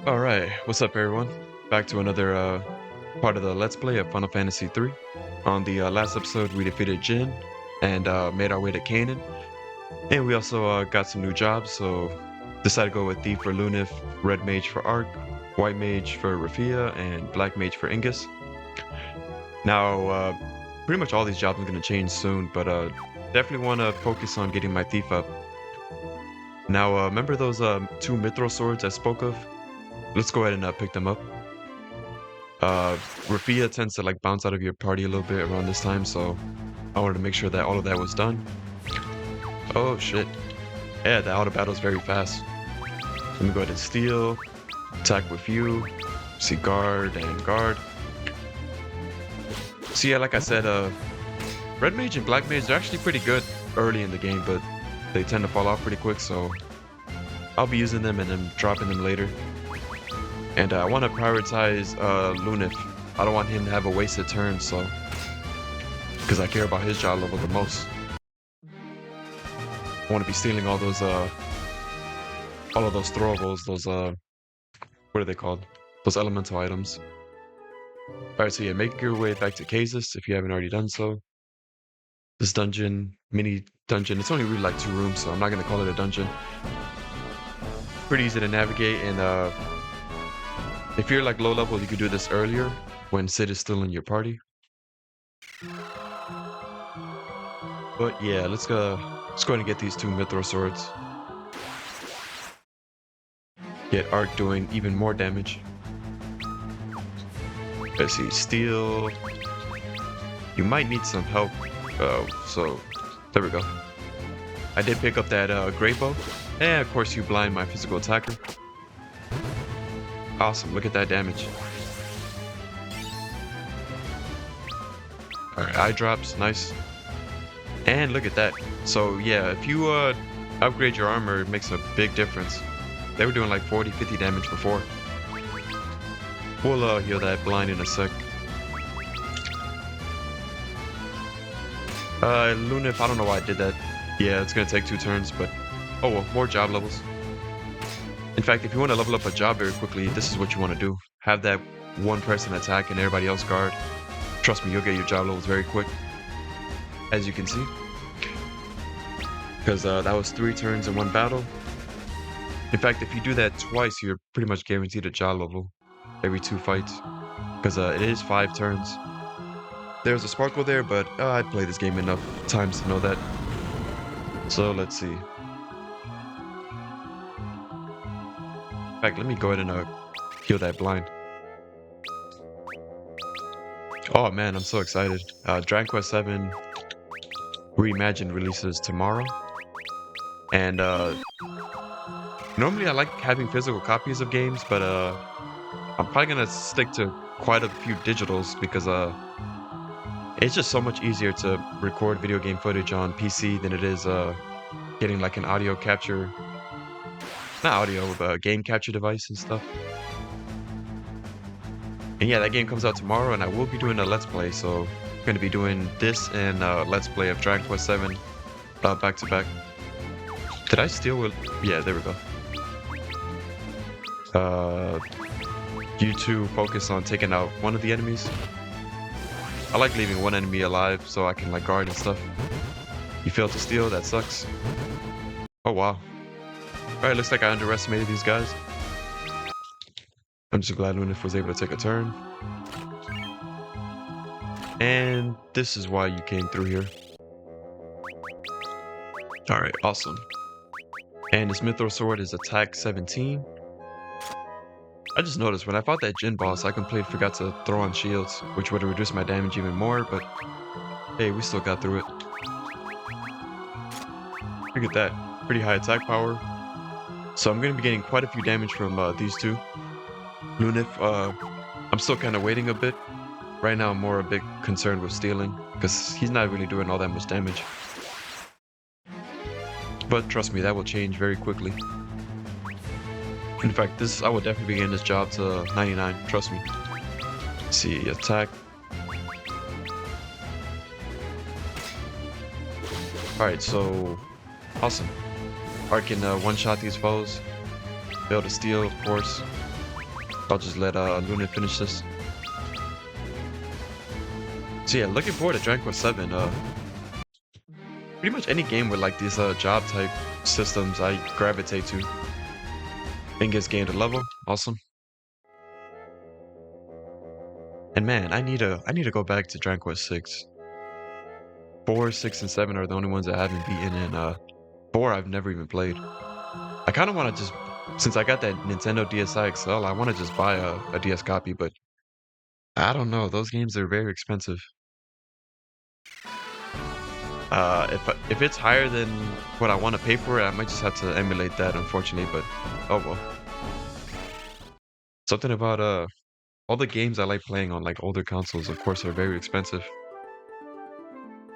Alright, what's up everyone? Back to another part of the Let's Play of Final Fantasy 3. On the last episode, we defeated Jin and made our way to Canaan. And we also got some new jobs, so decided to go with Thief for Lunif, Red Mage for Ark, White Mage for Rafia, and Black Mage for Ingus. Now, pretty much all these jobs are going to change soon, but definitely want to focus on getting my Thief up. Now, remember those two Mithril swords I spoke of? Let's go ahead and pick them up. Rafia tends to like bounce out of your party a little bit around this time, so I wanted to make sure that all of that was done. Oh shit. Yeah, the auto battle is very fast. Let me go ahead and steal, attack with you, see guard and guard. So yeah, like I said, Red Mage and Black Mage are actually pretty good early in the game, but they tend to fall off pretty quick, so I'll be using them and then dropping them later. And I want to prioritize Lunif. I don't want him to have a wasted turn, so because I care about his job level the most. I want to be stealing all of those throwables, those what are they called? Those elemental items. Alright, so yeah, make your way back to Kazis if you haven't already done so. This dungeon, mini dungeon, it's only really like 2 rooms, so I'm not gonna call it a dungeon. Pretty easy to navigate, and if you're like low level, you could do this earlier when Sid is still in your party. But yeah, let's go ahead and get these 2 Mithril swords. Get Ark doing even more damage. Let's see, steel. You might need some help. So there we go. I did pick up that great bow, and of course you blind my physical attacker. Awesome, look at that damage. Alright, eye drops, nice. And look at that. So yeah, if you upgrade your armor, it makes a big difference. They were doing like 40, 50 damage before. We'll heal that blind in a sec. Lunif, I don't know why I did that. Yeah, it's gonna take 2 turns, but oh well, more job levels. In fact, if you want to level up a job very quickly, this is what you want to do. Have that one person attack and everybody else guard. Trust me, you'll get your job levels very quick. As you can see. Because that was 3 turns in 1 battle. In fact, if you do that twice, you're pretty much guaranteed a job level every 2 fights. Because it is 5 turns. There's a sparkle there, but I'd played this game enough times to know that. So let's see. In fact, let me go ahead and heal that blind. Oh man, I'm so excited. Dragon Quest 7 Reimagined releases tomorrow. And normally I like having physical copies of games, but I'm probably gonna stick to quite a few digitals because it's just so much easier to record video game footage on PC than it is getting like an audio capture. Not audio, but game capture device and stuff. And yeah, that game comes out tomorrow, and I will be doing a Let's Play, so I'm going to be doing this and Let's Play of Dragon Quest 7 back to back. Did I steal with... Yeah, there we go. You two focus on taking out one of the enemies. I like leaving one enemy alive so I can like guard and stuff. You failed to steal, that sucks. Oh wow. Alright, looks like I underestimated these guys. I'm just glad Lunif was able to take a turn. And this is why you came through here. Alright, awesome. And this Mithril sword is attack 17. I just noticed when I fought that Jin boss, I completely forgot to throw on shields, which would have reduced my damage even more, but hey, we still got through it. Look at that. Pretty high attack power. So I'm going to be getting quite a few damage from these two. Lunif, I'm still kind of waiting a bit. Right now I'm more a bit concerned with stealing, because he's not really doing all that much damage. But trust me, that will change very quickly. In fact, I will definitely be getting this job to 99, trust me. Let's see, attack. Alright, so awesome. Ark can one-shot these foes. Be able to steal, of course. I'll just let Luna finish this. So yeah, looking forward to Dragon Quest 7. Pretty much any game with like these job type systems I gravitate to. Ingus gained a level, awesome. And man, I need to go back to Dragon Quest 6. 4, 6, and 7 are the only ones I haven't beaten, and 4 I've never even played. I kind of want to just, since I got that Nintendo DSi XL, I want to just buy a DS copy, but I don't know. Those games are very expensive. If it's higher than what I want to pay for it, I might just have to emulate that, unfortunately. But oh well. Something about all the games I like playing on like older consoles, of course, are very expensive,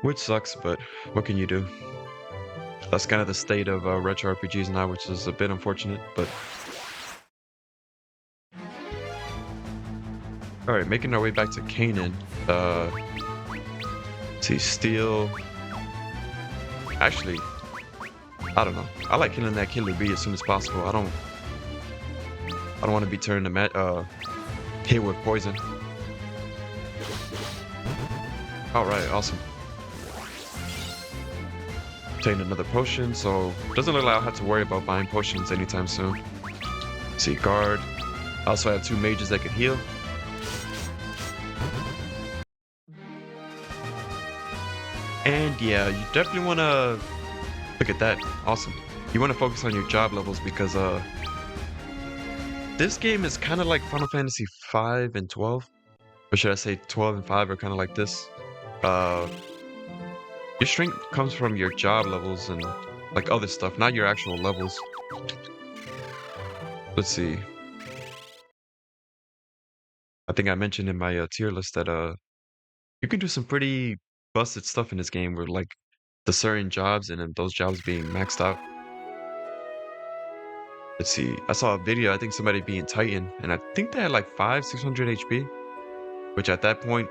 which sucks. But what can you do? That's kind of the state of retro RPGs now, which is a bit unfortunate. But all right, making our way back to Canaan. Let's see, Steel. Actually, I don't know. I like killing that killer bee as soon as possible. I don't want to be turned to hit with poison. All right, awesome. Obtained another potion, so doesn't look like I'll have to worry about buying potions anytime soon. See, guard. I also have 2 mages that can heal. And yeah, you definitely want to look at that. Awesome. You want to focus on your job levels because this game is kind of like Final Fantasy 5 and 12, or should I say 12 and 5 are kind of like this. Your strength comes from your job levels and like other stuff, not your actual levels. Let's see. I think I mentioned in my tier list that you can do some pretty busted stuff in this game where like the certain jobs and then those jobs being maxed out. Let's see. I saw a video, I think somebody being Titan, and I think they had like 600 HP, which at that point,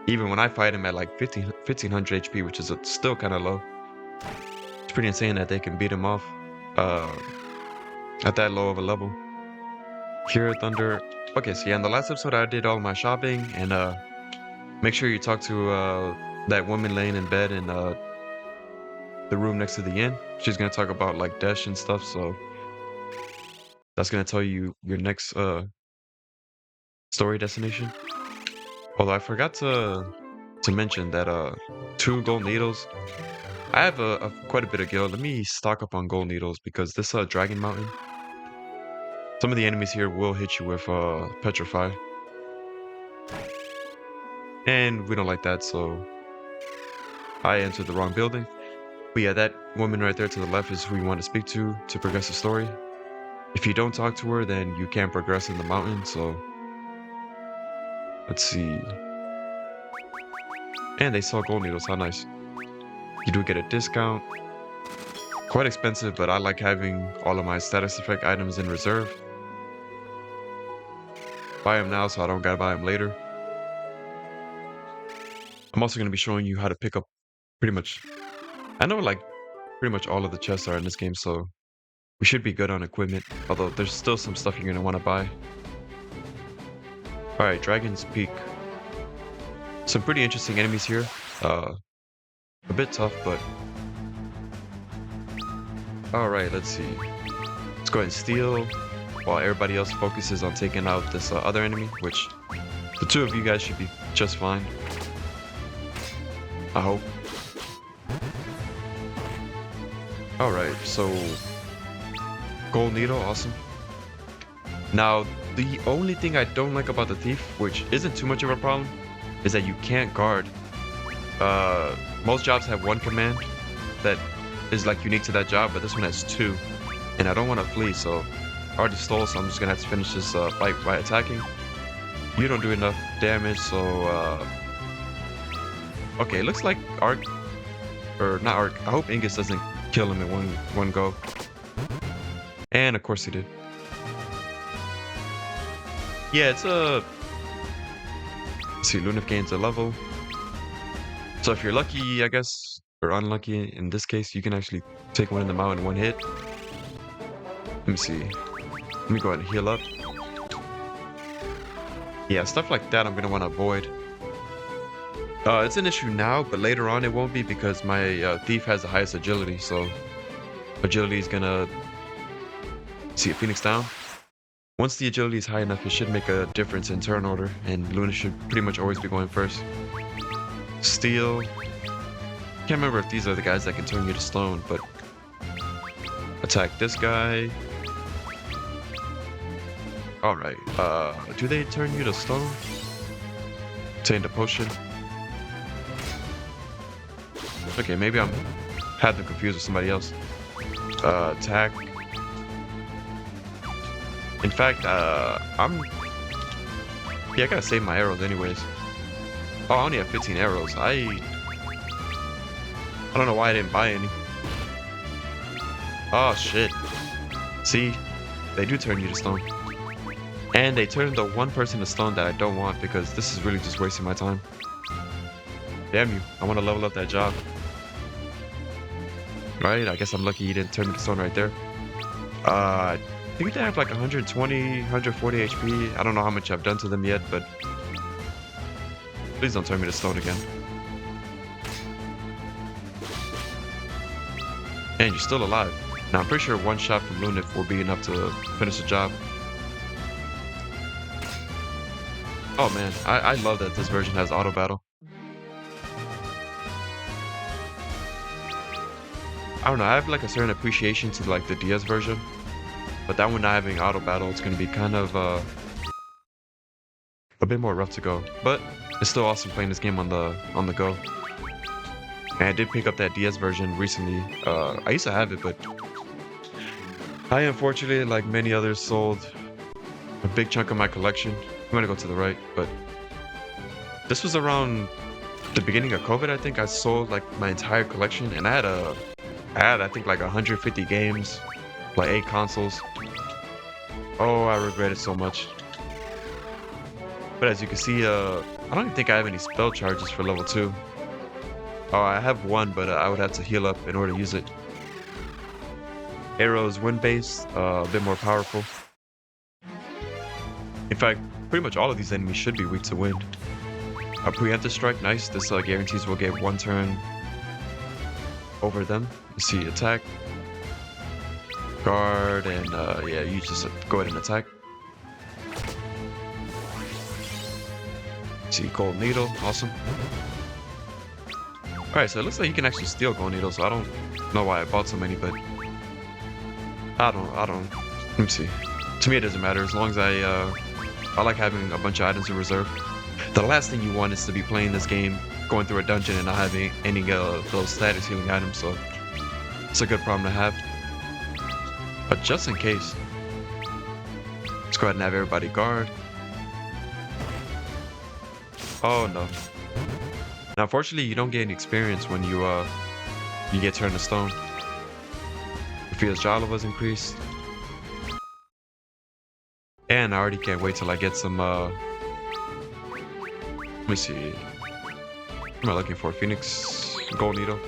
even when I fight him at like 1500 HP, which is still kind of low, it's pretty insane that they can beat him off at that low of a level. Pure Thunder. Okay, so yeah, in the last episode I did all my shopping, and make sure you talk to that woman laying in bed in the room next to the inn. She's gonna talk about like Dash and stuff, so that's gonna tell you your next story destination. Although I forgot to mention that 2 gold needles. I have quite a bit of gil. Let me stock up on gold needles because this Dragon Mountain, some of the enemies here will hit you with Petrify. And we don't like that, so I entered the wrong building. But yeah, that woman right there to the left is who you want to speak to progress the story. If you don't talk to her, then you can't progress in the mountain, so let's see. And they sell gold needles, how nice. You do get a discount. Quite expensive, but I like having all of my status effect items in reserve. Buy them now so I don't gotta buy them later. I'm also going to be showing you how to pick up pretty much, I know like pretty much all of the chests are in this game, so we should be good on equipment, although there's still some stuff you're going to want to buy. Alright, Dragon's Peak. Some pretty interesting enemies here. A bit tough, but... Alright, let's see. Let's go ahead and steal, while everybody else focuses on taking out this other enemy, which the 2 of you guys should be just fine. I hope. Alright, so... Gold needle, awesome. Now, the only thing I don't like about the thief, which isn't too much of a problem, is that you can't guard. Most jobs have 1 command that is like unique to that job, but this one has 2. And I don't want to flee, so I already stole, so I'm just gonna have to finish this fight by attacking. You don't do enough damage, so okay, it looks like Arc, or not Arc, I hope Ingus doesn't kill him in one go. And of course he did. Yeah, it's a... Let's see, Lunif gains a level. So if you're lucky, I guess, or unlucky in this case, you can actually take one of them out in 1 hit. Let me see. Let me go ahead and heal up. Yeah, stuff like that I'm gonna want to avoid. It's an issue now, but later on it won't be because my thief has the highest agility, so agility is gonna see a Phoenix down. Once the agility is high enough, it should make a difference in turn order, and Luna should pretty much always be going first. Steel. Can't remember if these are the guys that can turn you to stone, but attack this guy. Alright, do they turn you to stone? Obtain the potion. Okay, maybe I'm had them confused with somebody else. Attack. In fact, yeah, I gotta save my arrows anyways. Oh, I only have 15 arrows. I don't know why I didn't buy any. Oh, shit. See? They do turn you to stone. And they turn the one person to stone that I don't want because this is really just wasting my time. Damn you. I want to level up that job. Right? I guess I'm lucky you didn't turn me to stone right there. I think they have like 120, 140 HP. I don't know how much I've done to them yet, but please don't turn me to stone again. And you're still alive. Now, I'm pretty sure one shot from Lunif will be enough to finish the job. Oh man, I love that this version has auto battle. I don't know, I have like a certain appreciation to like the DS version, but that one not having auto battle, it's gonna be kind of a bit more rough to go. But it's still awesome playing this game on the go. And I did pick up that DS version recently. I used to have it, but I unfortunately, like many others, sold a big chunk of my collection. I'm gonna go to the right, but this was around the beginning of COVID, I think. I sold like my entire collection, and I had I think like 150 games, like 8 consoles. Oh, I regret it so much. But as you can see, I don't even think I have any spell charges for level 2. Oh, I have one, but I would have to heal up in order to use it. Arrows wind-based, a bit more powerful. In fact, pretty much all of these enemies should be weak to wind. A preemptive strike, nice. This guarantees we'll get one turn over them. Let's see, attack, guard, and yeah, you just go ahead and attack. Let's see, gold needle, awesome. All right, so it looks like you can actually steal gold needles. So I don't know why I bought so many, but I don't. Let me see. To me, it doesn't matter as long as I like having a bunch of items in reserve. The last thing you want is to be playing this game, going through a dungeon and not having any of those status healing items, so it's a good problem to have. But just in case, let's go ahead and have everybody guard. Oh no. Now unfortunately you don't get any experience when you get turned to stone. Raffia's Jala was increased. And I already can't wait till I get some let me see. What am I looking for? Phoenix Gold Needle.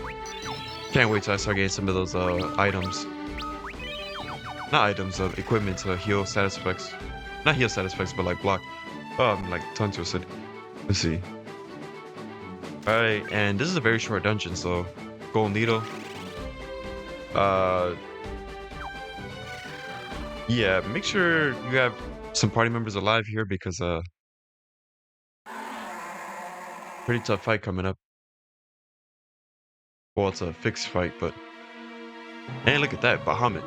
Can't wait till I start getting some of those items. Not items, of equipment to heal status effects. Not heal status effects, but like block. I'm like tongue twisted. Let's see. Alright, and this is a very short dungeon, so Gold Needle. Yeah, make sure you have some party members alive here because pretty tough fight coming up. Well, it's a fixed fight, but and look at that, Bahamut.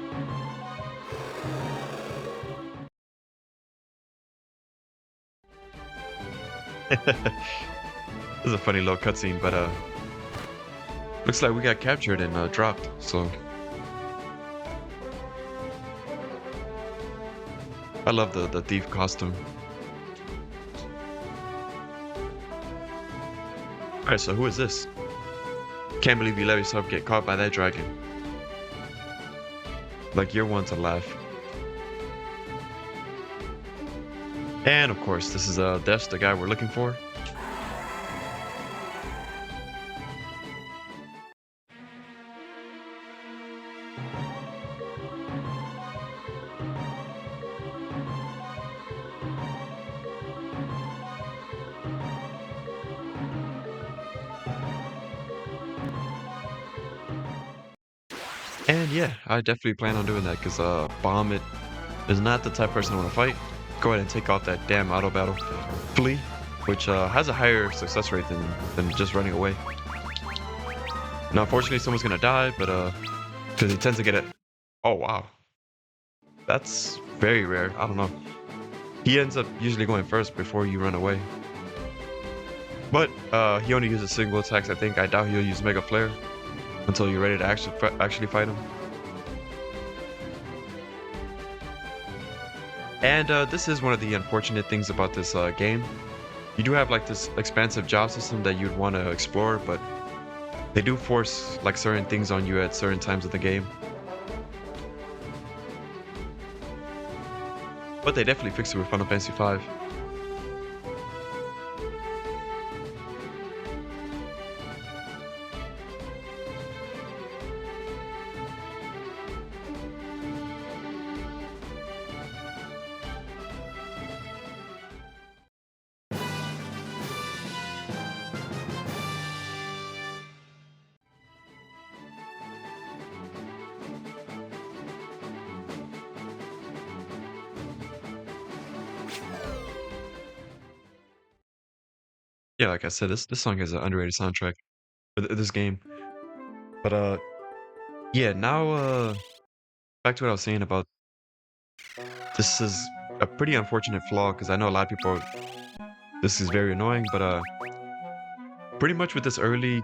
This is a funny little cutscene, but looks like we got captured and dropped, so I love the thief costume. Alright, so who is this? Can't believe you let yourself get caught by that dragon. Like you're one to laugh. And of course, this is Desh, the guy we're looking for. And yeah, I definitely plan on doing that because Bahamut is not the type of person I want to fight. Go ahead and take off that damn auto battle. Flee, which has a higher success rate than just running away. Now, unfortunately, someone's gonna die, but because he tends to get it. Oh wow, that's very rare. I don't know. He ends up usually going first before you run away. But he only uses single attacks. I think. I doubt he'll use Mega Flare until you're ready to actually fight him. And this is one of the unfortunate things about this game. You do have like this expansive job system that you'd want to explore, but they do force like certain things on you at certain times of the game. But they definitely fixed it with Final Fantasy V. Yeah, like I said, this song has an underrated soundtrack for this game. But yeah, now back to what I was saying about this is a pretty unfortunate flaw because I know a lot of people. This is very annoying, but pretty much with this early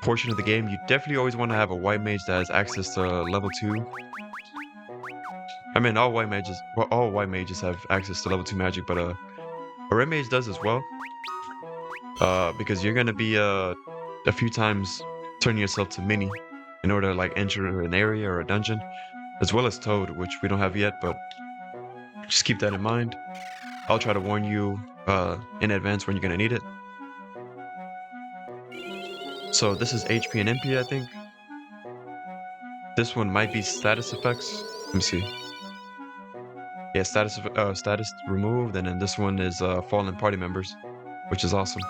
portion of the game, you definitely always want to have a white mage that has access to level 2. I mean, all white mages have access to level 2 magic, but a red mage does as well. Because you're gonna be a few times turning yourself to mini in order to like enter an area or a dungeon, as well as Toad, which we don't have yet, but just keep that in mind. I'll try to warn you in advance when you're gonna need it. So this is HP and MP, I think. This one might be status effects. Let me see. Yeah, status removed, and then this one is fallen party members, which is awesome.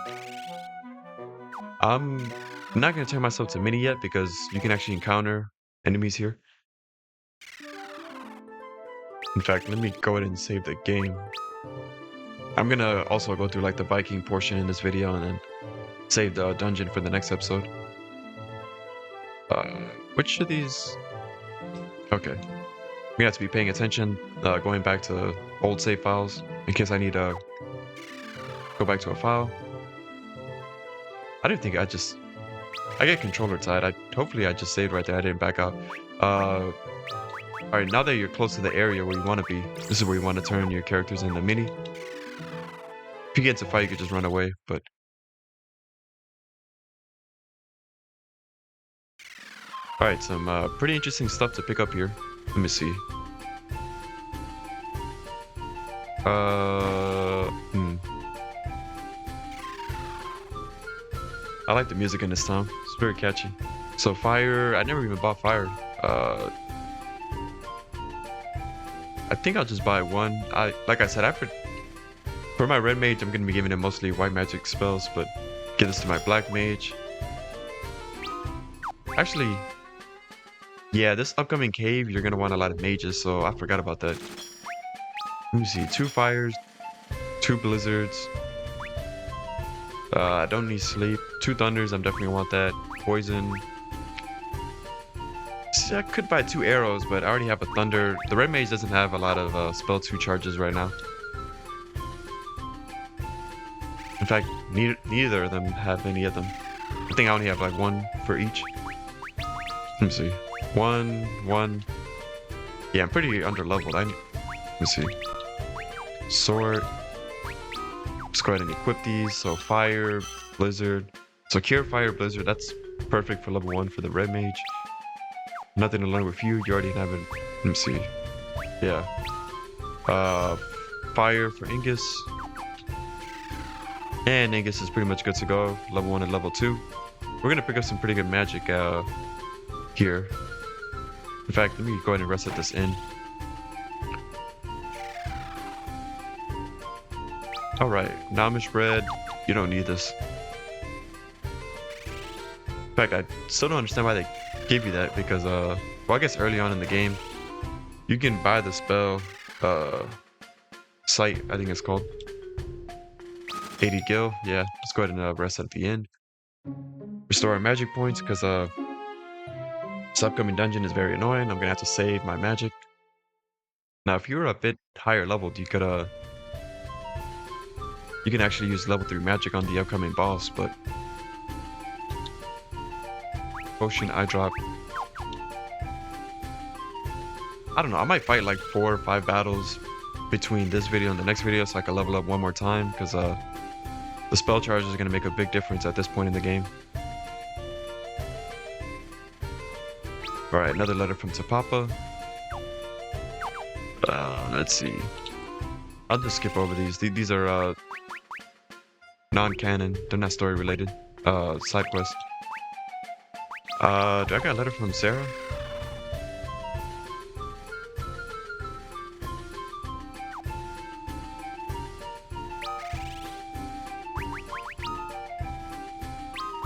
I'm not gonna turn myself to mini yet because you can actually encounter enemies here. In fact, let me go ahead and save the game. I'm gonna also go through like the Viking portion in this video and then save the dungeon for the next episode. Which of these? Okay. We have to be paying attention, going back to old save files in case I need to go back to a file. I didn't think I get controller tied. Hopefully I just saved right there. I didn't back out. Alright, now that you're close to the area where you want to be, this is where you want to turn your characters into mini. If you get into a fight, you could just run away, but... Alright, some pretty interesting stuff to pick up here. Let me see. I like the music in this town. It's very catchy. So fire, I never even bought fire. I think I'll just buy one. Like I said, for my red mage, I'm gonna be giving him mostly white magic spells, but give this to my black mage. Actually, yeah, this upcoming cave, you're gonna want a lot of mages, so I forgot about that. Let me see, 2 fires, 2 blizzards. I don't need sleep. 2 thunders, I'm definitely gonna want that. Poison. See, I could buy 2 arrows, but I already have a thunder. The red mage doesn't have a lot of spell 2 charges right now. In fact, neither of them have any of them. I think I only have like 1 for each. Let me see. 1. Yeah, I'm pretty under leveled. Let me see. Sword. Let's go ahead and equip these. So fire, blizzard. So cure, fire, blizzard. That's perfect for level 1 for the red mage. Nothing to learn with you. You already have it. Let me see. Yeah. Fire for Ingus. And Ingus is pretty much good to go. Level 1 and level 2. We're gonna pick up some pretty good magic here. In fact, let me go ahead and reset this in. Alright, Namish bread. You don't need this. In fact, I still don't understand why they gave you that because, well, I guess early on in the game, you can buy the spell, Sight, I think it's called. 80 gil, yeah, let's go ahead and rest at the end. Restore our magic points, because this upcoming dungeon is very annoying. I'm gonna have to save my magic. Now, if you're a bit higher leveled, you can actually use level 3 magic on the upcoming boss, but potion, eye drop. I don't know, I might fight like 4 or 5 battles between this video and the next video so I can level up one more time, because the spell charge is gonna make a big difference at this point in the game. Alright, another letter from Tapapa. Let's see. I'll just skip over these. These are non-canon. They're not story related. Side quest. Do I got a letter from Sarah?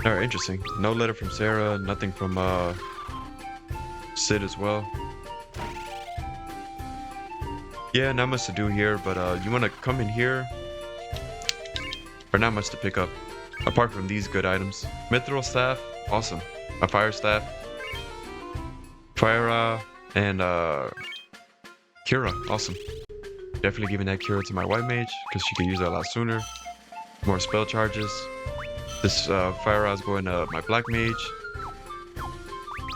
Alright, interesting. No letter from Sarah, nothing from Sid as well. Yeah, not much to do here, but you want to come in here, or not much to pick up, apart from these good items. Mithril staff, awesome. A fire staff, fire, and Cura, awesome. Definitely giving that Cura to my white mage, because she can use it a lot sooner. More spell charges. This fire is going to my black mage.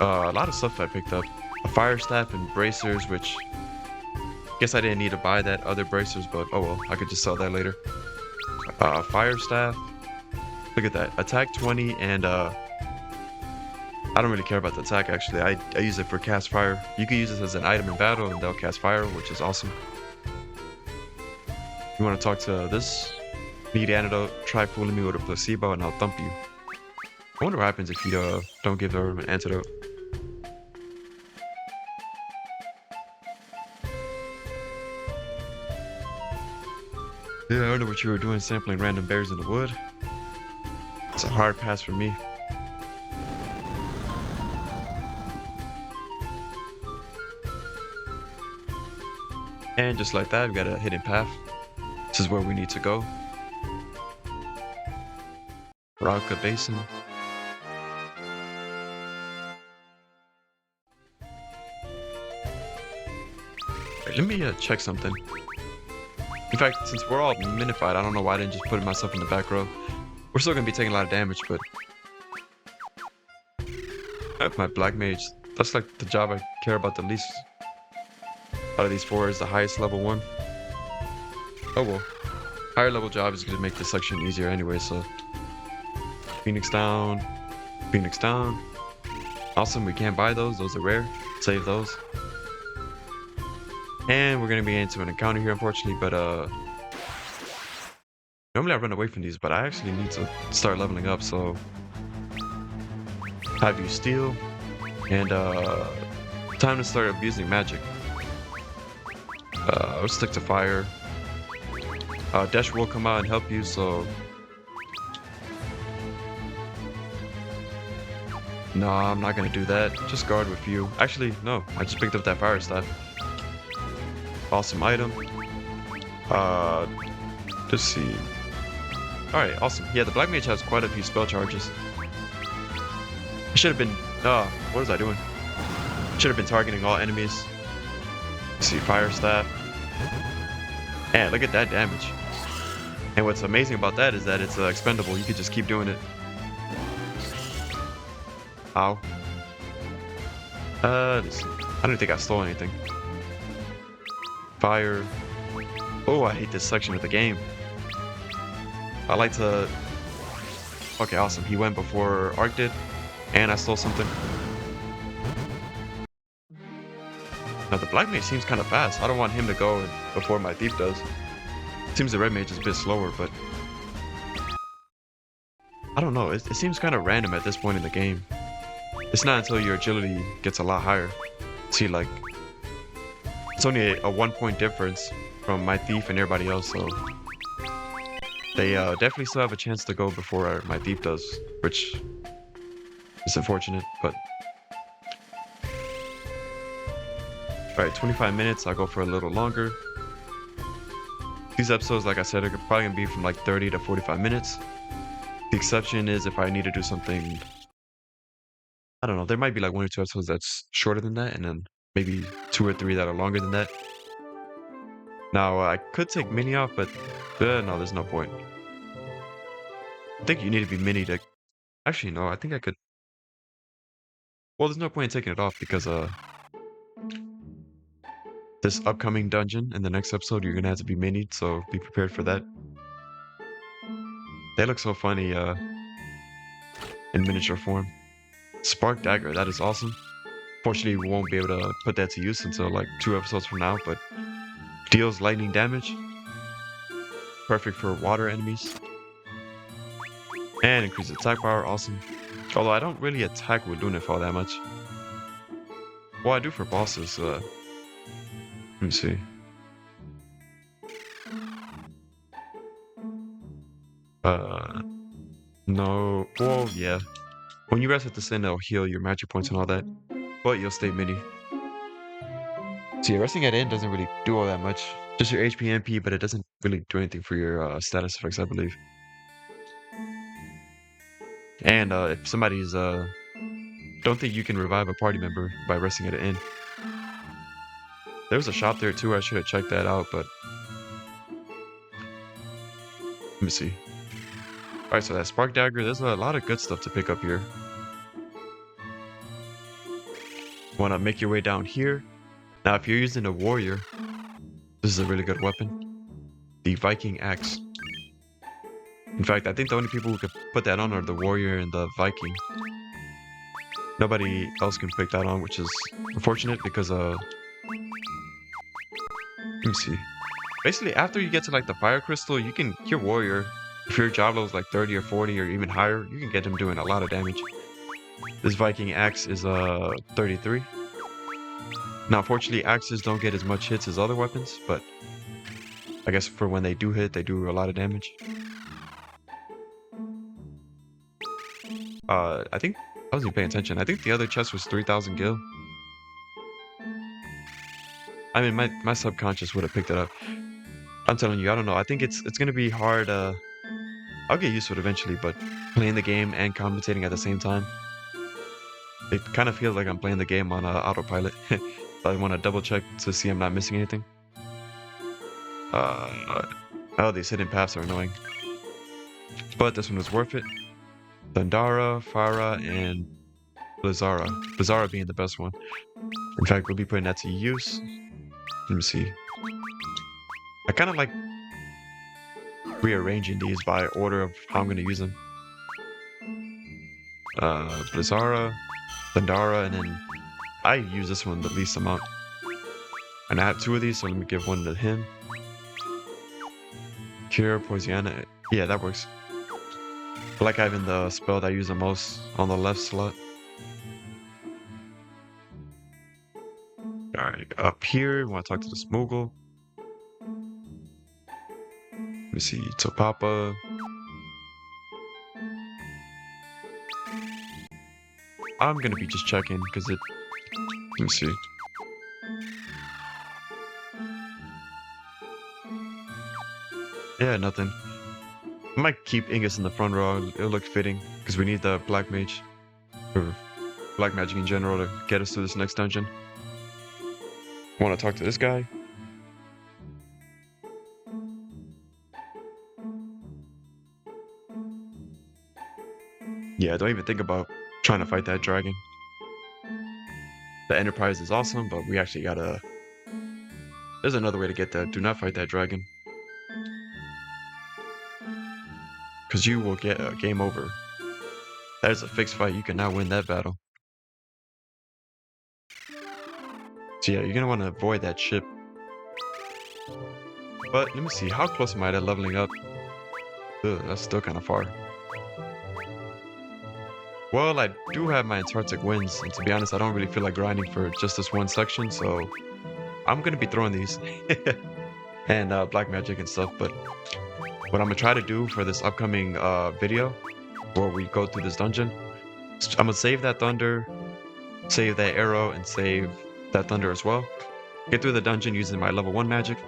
A lot of stuff I picked up. A fire staff and bracers, which guess I didn't need to buy that other bracers, but oh well, I could just sell that later. Fire staff. Look at that. Attack 20 and I don't really care about the attack actually. I use it for cast fire. You can use this as an item in battle and they'll cast fire, which is awesome. You want to talk to this? Need antidote. Try fooling me with a placebo and I'll thump you. I wonder what happens if you don't give her an antidote. Yeah, I don't know what you were doing sampling random bears in the wood. It's a hard pass for me. And just like that, we got a hidden path. This is where we need to go. Rauka Basin. Wait, let me check something. In fact, since we're all minified, I don't know why I didn't just put myself in the back row. We're still gonna be taking a lot of damage, but I have my black mage. That's like the job I care about the least. Out of these 4 is the highest level one. Oh well. Higher level job is gonna make this section easier anyway, so. Phoenix down. Phoenix down. Awesome, we can't buy those. Those are rare. Save those. And we're gonna be into an encounter here, unfortunately, but normally I run away from these, but I actually need to start leveling up, so have you steal, and time to start abusing magic. I'll stick to fire. Dash will come out and help you, so no, I'm not gonna do that. Just guard with you. Actually, no, I just picked up that fire staff. Awesome item. Let's see. Alright, awesome. Yeah, the black mage has quite a few spell charges. I should have been what was I doing? Should have been targeting all enemies. Let's see, fire staff. Man, look at that damage. And what's amazing about that is that it's expendable. You could just keep doing it. Ow. Let's see. I don't think I stole anything. Fire. Oh, I hate this section of the game. I like to... Okay, awesome. He went before Ark did. And I stole something. Now, the black mage seems kind of fast. I don't want him to go before my thief does. Seems the red mage is a bit slower, but... I don't know. It seems kind of random at this point in the game. It's not until your agility gets a lot higher. See, like... It's only a 1 point difference from my thief and everybody else, so... They definitely still have a chance to go before my thief does, which is unfortunate, but... All right, 25 minutes. I'll go for a little longer. These episodes, like I said, are probably gonna be from like 30 to 45 minutes. The exception is if I need to do something, I don't know, there might be like 1 or 2 episodes that's shorter than that, and then maybe 2 or 3 that are longer than that. Now, I could take mini off, but no, there's no point. I think you need to be mini to... Actually, no, I think I could... Well, there's no point in taking it off because this upcoming dungeon in the next episode, you're gonna have to be minied, so be prepared for that. They look so funny in miniature form. Spark Dagger, that is awesome. Fortunately, we won't be able to put that to use until like 2 episodes from now, but deals lightning damage. Perfect for water enemies. And increases attack power, awesome. Although I don't really attack with Lunafall that much. Well, I do for bosses. Let me see. No. Well, yeah. When you rest at the sin, it'll heal your magic points and all that. But you'll stay mini. So yeah, resting at end doesn't really do all that much. Just your HP and MP, but it doesn't really do anything for your status effects, I believe. And if somebody's don't think you can revive a party member by resting at an inn. There was a shop there too. I should have checked that out, but let me see. All right, so that Spark Dagger, there's a lot of good stuff to pick up here. Want to make your way down here. Now, if you're using a warrior, this is a really good weapon. The Viking axe. In fact, I think the only people who could put that on are the warrior and the Viking. Nobody else can pick that on, which is unfortunate because let me see. Basically, after you get to like the fire crystal, you can your warrior. If your job level is like 30 or 40 or even higher, you can get him doing a lot of damage. This Viking axe is 33. Now, unfortunately, axes don't get as much hits as other weapons, but I guess for when they do hit, they do a lot of damage. I think I wasn't paying attention. I think the other chest was 3,000 gil. I mean, my subconscious would have picked it up. I'm telling you, I don't know. I think it's gonna be hard. I'll get used to it eventually, but playing the game and commentating at the same time, it kind of feels like I'm playing the game on autopilot. I want to double check to see I'm not missing anything. Oh, these hidden paths are annoying. But this one was worth it. Thundara, Farah, and Blizara. Blizara being the best one. In fact, we'll be putting that to use. Let me see. I kind of like rearranging these by order of how I'm going to use them. Blizara, Thundara, and then I use this one the least amount. And I have 2 of these, so let me give one to him. Cure, Poisiana. Yeah, that works. I like having the spell that I use the most on the left slot. Alright, up here, we want to talk to the Smoogle. Let me see, Topapa. I'm gonna be just checking because it... Let me see. Yeah, nothing. I might keep Ingus in the front row. It'll look fitting because we need the Black Mage. Or Black Magic in general to get us to this next dungeon. Want to talk to this guy? Yeah, don't even think about trying to fight that dragon. The Enterprise is awesome, but we actually gotta... There's another way to get that. Do not fight that dragon. Because you will get a game over. That is a fixed fight. You cannot win that battle. So yeah, you're going to want to avoid that ship. But let me see. How close am I to leveling up? Ugh, that's still kind of far. Well, I do have my Antarctic winds. And to be honest, I don't really feel like grinding for just this one section. So I'm going to be throwing these. And black magic and stuff. But what I'm going to try to do for this upcoming video, where we go through this dungeon, I'm going to save that thunder, save that arrow, and save that thunder as well. get through the dungeon using my level 1 magic.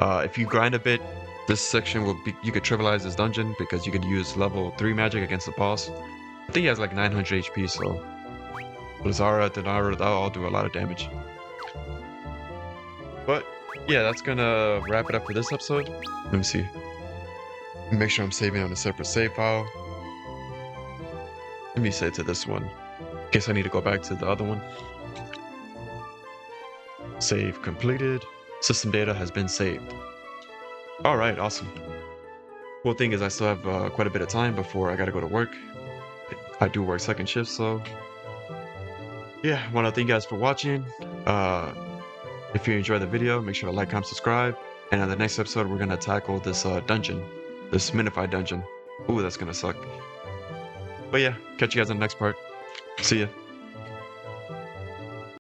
If you grind a bit, this section will be, you could trivialize this dungeon because you could use level 3 magic against the boss. I think he has like 900 HP, so Lazara, Denara, that'll all do a lot of damage. But yeah, that's gonna wrap it up for this episode. Let me see. Make sure I'm saving on a separate save file. Let me save to this one. In case I need to go back to the other one. Save completed. System data has been saved. Alright, awesome. Cool thing is I still have quite a bit of time before I gotta go to work. I do work second shift, so yeah, I want to thank you guys for watching. If you enjoyed the video, make sure to like, comment, subscribe. And on the next episode, we're gonna tackle this dungeon, this minified dungeon. Ooh, that's gonna suck. But yeah, catch you guys on the next part. See ya.